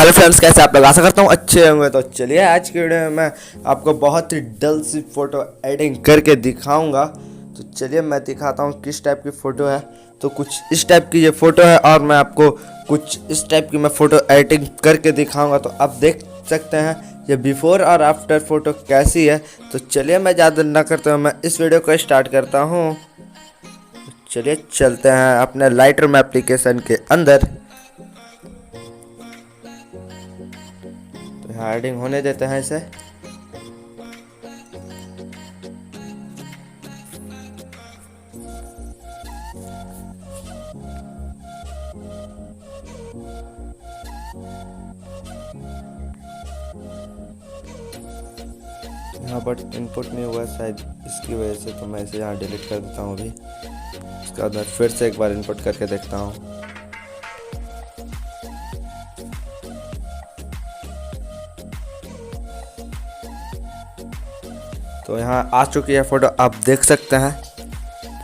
Hello friends, कैसे आप लोग? आशा करता हूँ अच्छे होंगे। तो चलिए आज की वीडियो में मैं आपको बहुत ही डल सी फ़ोटो एडिटिंग करके दिखाऊंगा। तो चलिए मैं दिखाता हूँ किस टाइप की फ़ोटो है। तो कुछ इस टाइप की ये फ़ोटो है और मैं आपको कुछ इस टाइप की मैं फ़ोटो एडिटिंग करके दिखाऊंगा। तो आप देख सकते हैं ये बिफोर और आफ्टर फ़ोटो कैसी है। तो चलिए मैं ज़्यादा ना करते हुए मैं इस वीडियो को स्टार्ट करता हूँ। चलिए चलते हैं अपने लाइटरूम एप्लीकेशन के अंदर। तो यहाँ एडिटिंग होने देते हैं इसे। यहाँ पर इनपुट नहीं हुआ शायद इसकी वजह से, तो मैं इसे यहाँ डिलीट कर देता हूँ अभी। उसके बाद मैं फिर से एक बार इनपुट करके देखता हूँ। तो यहाँ आ चुकी है फ़ोटो, आप देख सकते हैं।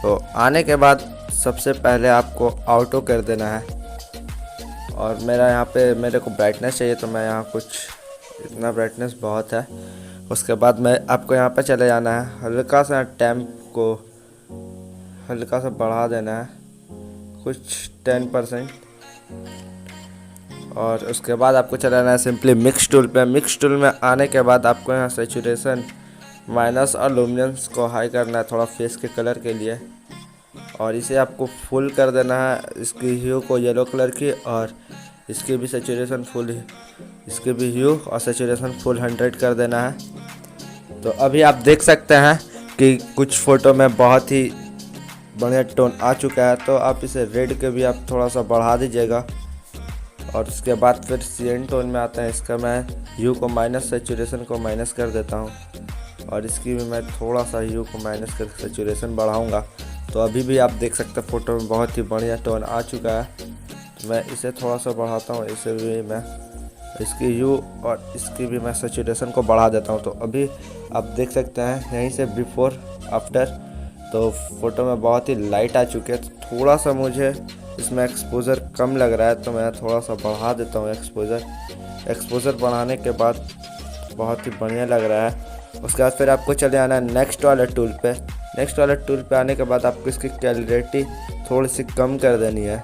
तो आने के बाद सबसे पहले आपको ऑटो कर देना है। और मेरा यहाँ पे मेरे को ब्राइटनेस चाहिए, तो मैं यहाँ कुछ इतना ब्राइटनेस बहुत है। उसके बाद मैं आपको यहाँ पे चले जाना है, हल्का सा टैम्प को हल्का सा बढ़ा देना है, कुछ 10%। और उसके बाद आपको चलाना है सिंपली मिक्स टूल पे। मिक्स टूल में आने के बाद आपको यहाँ सेचुरेशन माइनस और लुमिनेंस को हाई करना है थोड़ा फेस के कलर के लिए। और इसे आपको फुल कर देना है, इसकी ह्यू को येलो कलर की, और इसकी भी सेचुरेशन फुल, इसकी भी ह्यू और सेचुरेशन फुल 100 कर देना है। तो अभी आप देख सकते हैं कि कुछ फ़ोटो में बहुत ही बढ़िया टोन आ चुका है। तो आप इसे रेड के भी आप थोड़ा सा बढ़ा दीजिएगा। और उसके बाद फिर सीएन टोन में आता है, इसका मैं ह्यू को माइनस, सेचुरेशन को माइनस कर देता हूँ। और इसकी भी मैं थोड़ा सा ह्यू को माइनस कर सेचुरेशन बढ़ाऊँगा। तो अभी भी आप देख सकते हैं फ़ोटो में बहुत ही बढ़िया टोन आ चुका है। तो मैं इसे थोड़ा सा बढ़ाता हूँ, इसे भी मैं इसकी ह्यू और इसकी भी मैं सेचुरेशन को बढ़ा देता हूँ। तो अभी आप देख सकते हैं यहीं से बिफोर आफ्टर, तो फ़ोटो में बहुत ही लाइट आ चुकी है। तो थोड़ा सा मुझे इसमें एक्सपोज़र कम लग रहा है, तो मैं थोड़ा सा बढ़ा देता हूँ एक्सपोज़र बढ़ाने के बाद बहुत ही बढ़िया लग रहा है। उसके बाद फिर आपको चले आना है नेक्स्ट वाले टूल पे। नेक्स्ट वाले टूल पे आने के बाद आपको इसकी क्लैरिटी थोड़ी सी कम कर देनी है।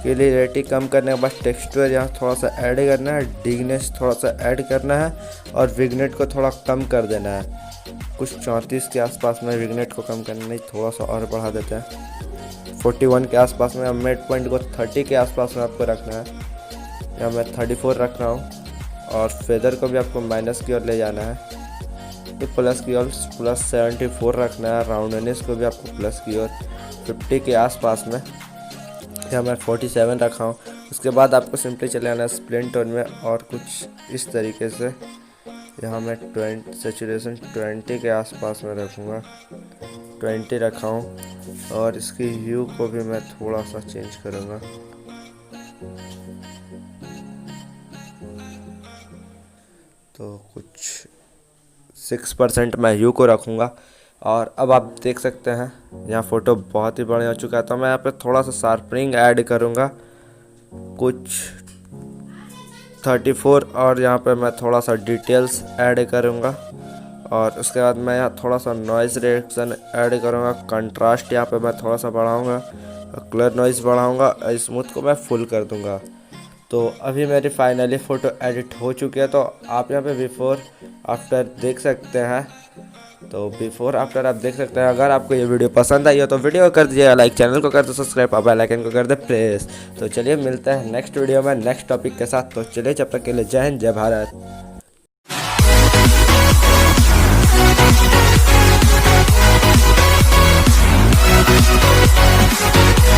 क्लैरिटी कम करने के बाद टेक्सचर यहाँ थोड़ा सा ऐड करना है, डिगनेस थोड़ा सा ऐड करना है, और विग्नेट को थोड़ा कम कर देना है। कुछ 34 के आसपास में विग्नेट को कम करना, नहीं थोड़ा सा और बढ़ा देते हैं 41 के आसपास में। मिड पॉइंट को 30 के आसपास में आपको रखना है, यहाँ मैं 34 रख रहा हूँ। और फेदर को भी आपको माइनस की ओर ले जाना है, तो प्लस की ओर प्लस 74 रखना है। राउंडनेस को भी आपको प्लस की ओर 50 के आसपास में, यहाँ मैं 47 रखा हूँ। उसके बाद आपको सिंपली चले आना है स्प्लिंट टोन में, और कुछ इस तरीके से यहाँ मैं 20 सेचुरेशन 20 के आसपास में रखूँगा, 20 रखा हूँ। और इसकी ह्यू को भी मैं थोड़ा सा चेंज करूँगा। तो कुछ 6% मैं ह्यू को रखूँगा। और अब आप देख सकते हैं यहाँ फ़ोटो बहुत ही बढ़िया हो चुका है। तो मैं यहाँ पे थोड़ा सा शार्पनिंग ऐड करूँगा, कुछ 34, और यहाँ पे मैं थोड़ा सा डिटेल्स ऐड करूँगा। और उसके बाद मैं यहाँ थोड़ा सा नॉइज़ रिडक्शन ऐड करूँगा, कंट्रास्ट यहाँ पे मैं थोड़ा सा बढ़ाऊँगा, कलर नॉइज़ बढ़ाऊँगा, और स्मूथ को मैं फुल कर दूँगा। तो अभी मेरी फाइनली फ़ोटो एडिट हो चुकी है। तो आप यहाँ पे बिफोर आफ्टर देख सकते हैं। तो बिफोर आफ्टर आप देख सकते हैं। अगर आपको ये वीडियो पसंद आई हो तो वीडियो को कर दीजिएगा लाइक, चैनल को कर दो सब्सक्राइब, और बेल आइकन को कर दे प्रेस। तो चलिए मिलते हैं नेक्स्ट वीडियो में नेक्स्ट टॉपिक के साथ। तो चलिए जब तक के लिए जय हिंद, जय भारत।